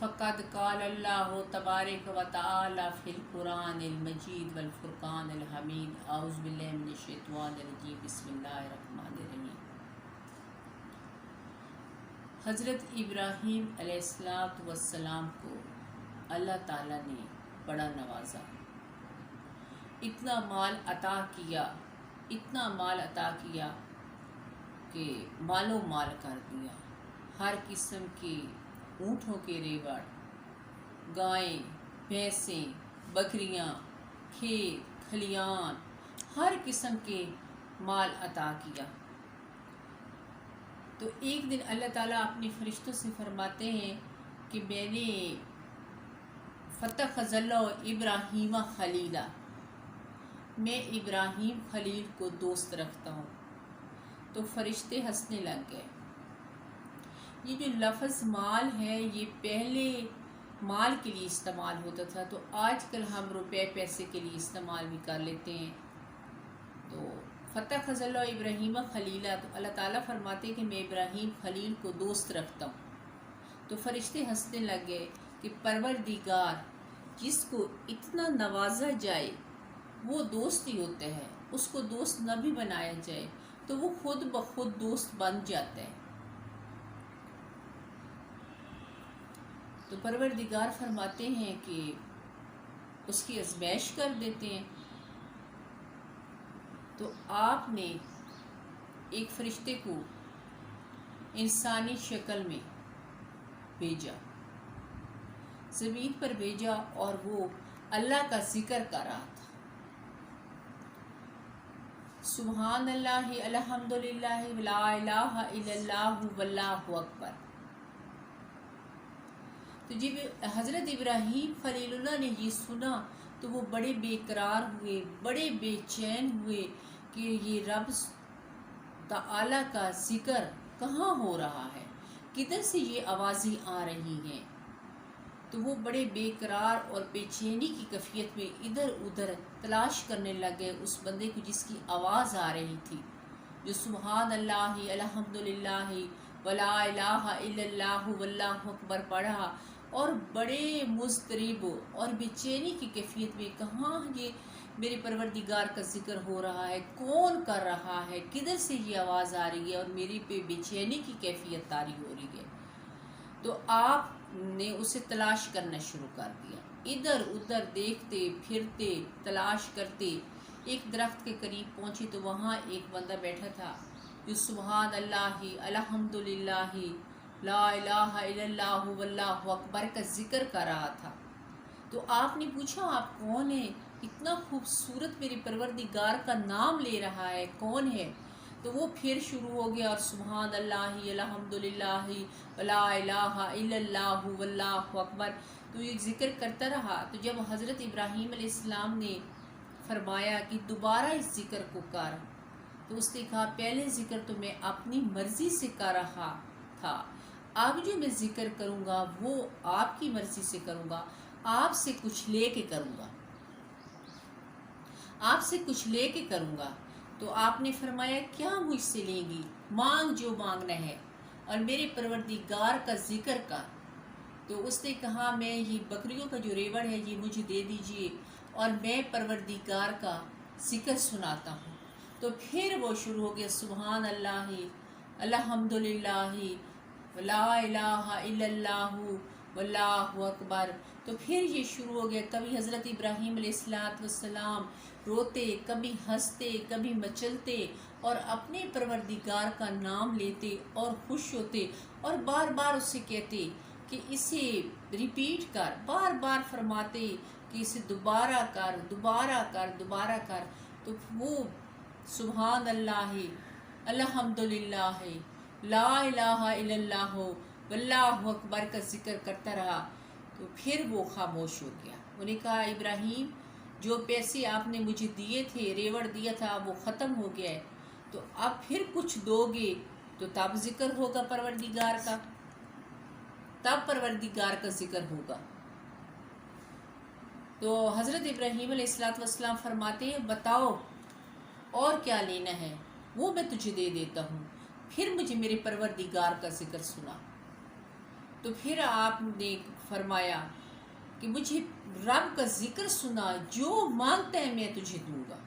फ़क़द क़ाल अल्लाहु तबारक व तआला फ़िल क़ुरानिल मजीद वल फ़ुरक़ानिल हमीद। अऊज़ु बिल्लाहि मिनश शैतानिर रजीम। बिस्मिल्लाहिर रहमानिर रहीम। हज़रत इब्राहीम अलैहिस्सलातु वस्सलाम को अल्लाह ताला ने बड़ा नवाजा, इतना माल अता किया कि मालो माल कर दिया। हर किस्म के ऊँटों के रेवड़, गायें, भैंसें, बकरियां, खेत खलियान, हर किस्म के माल अता किया। तो एक दिन अल्लाह ताला अपने फरिश्तों से फरमाते हैं कि मैंने फ़त्तख़ज़ल्लाहु इब्राहीम खलीला, मैं इब्राहीम खलील को दोस्त रखता हूँ। तो फरिश्ते हंसने लग गए। ये जो लफ्ज़ माल है ये पहले माल के लिए इस्तेमाल होता था, तो आजकल हम रुपए पैसे के लिए इस्तेमाल भी कर लेते हैं। तो फ़त्तख़ज़ल्लाहु इब्राहीम खलीला, तो अल्लाह ताला फरमाते हैं कि मैं इब्राहीम खलील को दोस्त रखता हूँ। तो फरिश्ते हंसने लग गए कि परवरदिगार जिसको इतना नवाजा जाए वो दोस्त ही होते हैं, उसको दोस्त न भी बनाया जाए तो वो खुद ब खुद दोस्त बन जाता है। तो परवरदिगार फरमाते हैं कि उसकी आज़माइश कर देते हैं। तो आपने एक फरिश्ते को इंसानी शक्ल में भेजा, ज़मीन पर भेजा, और वो अल्लाह का जिक्र कर रहा था। सुभान अल्लाह अल्हम्दुलिल्लाह ला इलाहा इल्लल्लाहु वल्लाहु अकबर। तो जब हज़रत इब्राहीम खलीलुल्लाह ने ये सुना तो वो बड़े बेकरार हुए, बड़े बेचैन हुए कि ये रब ताला का जिक्र कहाँ हो रहा है, किधर से ये आवाज़ें आ रही हैं। तो वो बड़े बेकरार और बेचैनी की कैफियत में इधर उधर तलाश करने लगे उस बंदे को जिसकी आवाज़ आ रही थी, जो सुभान अल्लाह अल्हम्दुलिल्लाह वला इलाहा इल्लल्लाहु वल्लाहु अकबर पढ़ा, और बड़े मुज़तरिब और बेचैनी की कैफियत में कहाँ ये मेरे परवरदिगार का जिक्र हो रहा है, कौन कर रहा है, किधर से ये आवाज़ आ रही है और मेरी पे बेचैनी की कैफियत तारी हो रही है। तो आपने उसे तलाश करना शुरू कर दिया, इधर उधर देखते फिरते तलाश करते एक दरख्त के करीब पहुँचे तो वहाँ एक बंदा बैठा था जो सुभान अल्लाह अल्हम्दुलिल्लाह ला इलाहा इल्लल्लाहु वल्लाहु अकबर का जिक्र कर रहा था। तो आपने पूछा आप कौन है, इतना खूबसूरत मेरे परवरदिगार का नाम ले रहा है, कौन है? तो वो फिर शुरू हो गया और सुभान अल्लाह अल्हम्दुलिल्लाह ला इलाहा इल्लल्लाहु वल्लाहु अकबर, तो ये जिक्र करता रहा। तो जब हज़रत इब्राहीम अलैहिस्सलाम ने फरमाया कि दोबारा इस जिक्र को कर, तो उसने कहा पहले जिक्र तो मैं अपनी मर्ज़ी से कर रहा था, अब जो मैं जिक्र करूँगा वो आपकी मर्ज़ी से करूँगा, आपसे कुछ लेके करूँगा, आपसे कुछ लेके करूँगा। तो आपने फरमाया क्या मुझसे लेंगी, मांग जो मांगना है और मेरे परवरदिगार का जिक्र कर। तो उसने कहा मैं ये बकरियों का जो रेवड़ है ये मुझे दे दीजिए और मैं परवरदिगार का जिक्र सुनाता हूँ। तो फिर वो शुरू हो गया सुभान अल्लाह अल्हम्दुलिल्लाह ला इलाहा इल्लल्लाहु वल्लाहु अकबर। तो फिर ये शुरू हो गया। कभी हज़रत इब्राहीम अलैहिस्सलाम रोते, कभी हंसते, कभी मचलते और अपने परवरदिगार का नाम लेते और खुश होते और बार बार उससे कहते कि इसे रिपीट कर, बार बार फरमाते कि इसे दोबारा कर, दोबारा कर, दोबारा कर। तो वो सुभान अल्लाह अल्हम्दुलिल्लाह ला इलाहा इल्लल्लाहु वल्लाहु अकबर का जिक्र करता रहा। तो फिर वो खामोश हो गया। उन्हें कहा इब्राहीम जो पैसे आपने मुझे दिए थे, रेवड़ दिया था, वो ख़त्म हो गया है, तो अब फिर कुछ दोगे तो तब जिक्र होगा परवरदिगार का, तब परवरदिगार का जिक्र होगा। तो हज़रत इब्राहीम अलैहिस्सलाम फरमाते हैं बताओ और क्या लेना है, वो मैं तुझे दे देता हूँ, फिर मुझे मेरे परवरदिगार का जिक्र सुना। तो फिर आपने फरमाया कि मुझे रब का ज़िक्र सुना, जो मांगता है मैं तुझे दूंगा।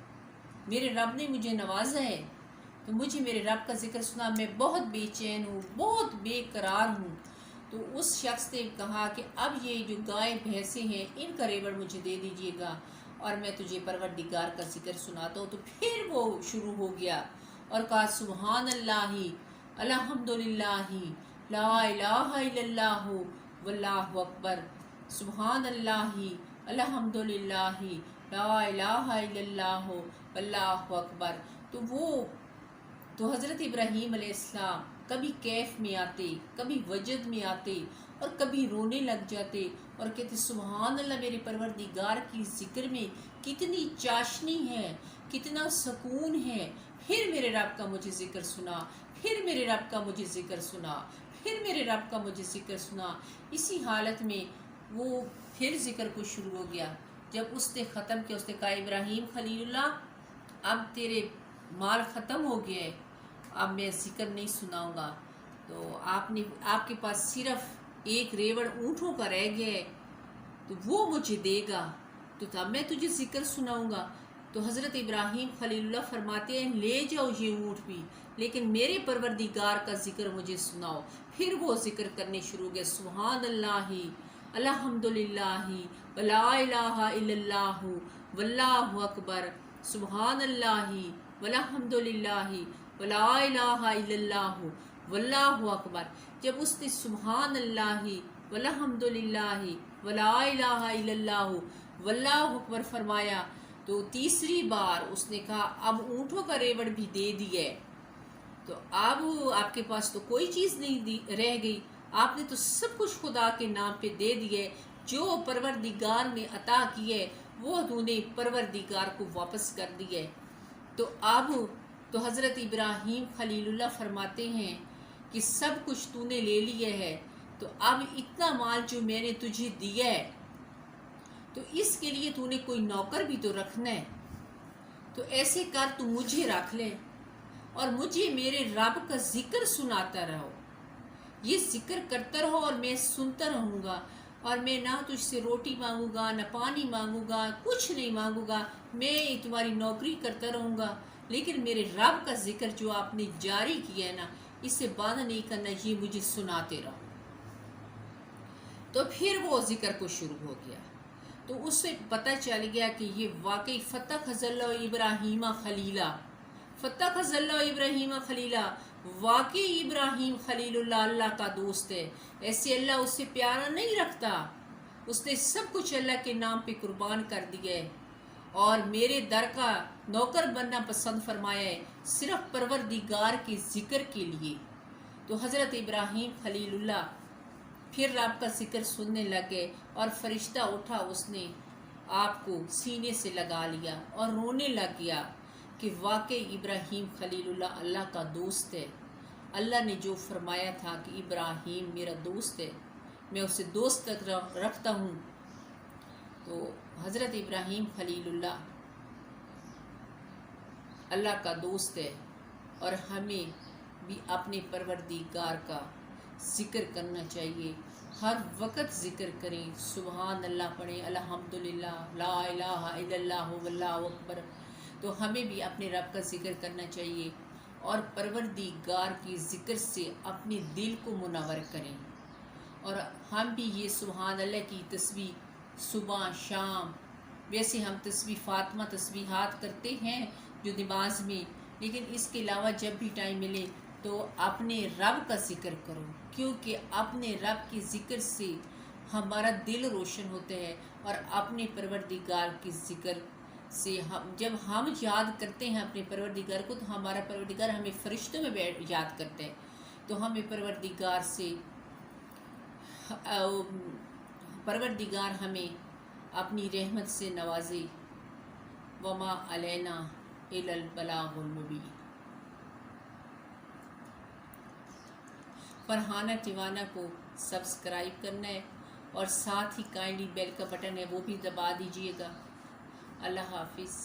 मेरे रब ने मुझे नवाजा है, तो मुझे मेरे रब का ज़िक्र सुना। मैं बहुत बेचैन हूँ, बहुत बेकरार हूँ। तो उस शख्स ने कहा कि अब ये जो गाय भैंसें हैं इनका रेवड़ मुझे दे दीजिएगा और मैं तुझे परवरदिगार का ज़िक्र सुनाता हूँ। तो फिर वो शुरू हो गया और कहा सुबहान अल्लाही अल्हम्दुलिल्लाही ला इलाहा इल्लल्लाहु वल्लाहु अकबर, सुबहान अल्लाही अल्हम्दुलिल्लाही ला इलाहा इल्लल्लाहु वल्लाहु अकबर। तो हज़रत इब्राहीम अलैहिस्सलाम कभी कैफ में आते, कभी वजद में आते और कभी रोने लग जाते और कहते सुबहान अल्लाह, मेरे परवरदिगार की ज़िक्र में कितनी चाशनी है, कितना सुकून है। फिर मेरे रब का मुझे ज़िक्र सुना, फिर मेरे रब का मुझे ज़िक्र सुना, फिर मेरे रब का मुझे ज़िक्र सुना। इसी हालत में वो फिर ज़िक्र को शुरू हो गया। जब उसने ख़त्म किया, उसने कहा इब्राहीम खलीलुल्लाह, अब तेरे माल ख़त्म हो गए, अब मैं ज़िक्र नहीं सुनाऊंगा। तो आपके पास सिर्फ एक रेवड़ ऊँटों का रह गया है, तो वो मुझे देगा तो तब मैं तुझे ज़िक्र सुनाऊंगा। तो हज़रत इब्राहीम खलीलुल्लाह फरमाते हैं ले जाओ ये ऊँट भी, लेकिन मेरे परवरदिगार का ज़िक्र मुझे सुनाओ। फिर वो ज़िक्र करने शुरू हो गए सुबहान अल्लाही अल्हम्दुलिल्लाही वला इलाहा इल्लल्लाहु वल्लाहु अकबर, सुबहान अल्लाही वल्हम्दुलिल्लाही वला इलाहा इल्लल्लाहु वल्लाहु अकबर। जब उसने सुबहान अल्लाही वल्हम्दुलिल्लाही वला इलाहा इल्लल्लाहु वल्लाहु अकबर फरमाया, तो तीसरी बार उसने कहा अब ऊँटों का रेवड़ भी दे दिया, तो अब आपके पास तो कोई चीज़ नहीं रह गई, आपने तो सब कुछ खुदा के नाम पे दे दिए। जो परवरदिगार ने अता किए वो तूने परवरदिगार को वापस कर दिए। तो अब तो हज़रत इब्राहीम खलीलुल्लाह फरमाते हैं कि सब कुछ तूने ले लिया है, तो अब इतना माल जो मैंने तुझे दिया है तो इसके लिए तूने कोई नौकर भी तो रखना है। तो ऐसे कर, तू मुझे रख ले और मुझे मेरे रब का ज़िक्र सुनाता रहो, ये ज़िक्र करता रहो और मैं सुनता रहूँगा। और मैं ना तुझसे रोटी मांगूंगा, ना पानी मांगूंगा, कुछ नहीं मांगूंगा, मैं तुम्हारी नौकरी करता रहूँगा, लेकिन मेरे रब का ज़िक्र जो आपने जारी किया है ना, इससे बाधा नहीं करना, ये मुझे सुनाते रहो। तो फिर वो ज़िक्र को शुरू हो गया। तो उससे पता चल गया कि ये वाकई फ़त्तख़ज़ल्लाहु इब्राहीम खलीला, फ़त्तख़ज़ल्लाहु इब्राहीम खलीला, वाकई इब्राहीम खलीलुल्लाह अल्लाह का दोस्त है। ऐसे अल्लाह उससे प्यारा नहीं रखता, उसने सब कुछ अल्लाह के नाम पे कुर्बान कर दिया है और मेरे दर का नौकर बनना पसंद फरमाया है, सिर्फ परवरदिगार के ज़िक्र के लिए। तो हज़रत इब्राहीम खलीलुल्लाह फिर रब का ज़िक्र सुनने लगे और फरिश्ता उठा, उसने आपको सीने से लगा लिया और रोने लग गया कि वाकई इब्राहीम खलीलुल्लाह अल्लाह का दोस्त है। अल्लाह ने जो फरमाया था कि इब्राहीम मेरा दोस्त है, मैं उसे दोस्त तक रखता हूँ। तो हज़रत इब्राहीम खलीलुल्लाह अल्लाह का दोस्त है और हमें भी अपने परवरदिगार का ज़िक्र करना चाहिए। हर वक्त ज़िक्र करें, सुबहान अल्लाह पढ़ें, अल्हम्दुलिल्लाह ला इलाहा इल्लल्लाहु वल्लाहु अकबर। तो हमें भी अपने रब का ज़िक्र करना चाहिए और परवरदिगार की ज़िक्र से अपने दिल को मुनव्वर करें। और हम भी ये सुबहान अल्लाह की तस्बीह सुबह शाम, वैसे हम तस्बीह फ़ातिमा तस्बीहात करते हैं जो नमाज में, लेकिन इसके अलावा जब भी टाइम मिले तो अपने रब का ज़िक्र करो, क्योंकि अपने रब के ज़िक्र से हमारा दिल रोशन होता है और अपने परवरदिगार के ज़िक्र से जब हम याद करते हैं अपने परवरदिगार को, तो हमारा परवरदिगार हमें फरिश्तों में याद करते हैं। तो हमें परवरदिगार हमें अपनी रहमत से नवाजे। वमा अलैना इल्लल बलागुल मुबीन। फरहाना टिवाना को सब्सक्राइब करना है और साथ ही काइंडली बेल का बटन है वो भी दबा दीजिएगा। अल्लाह हाफिज़।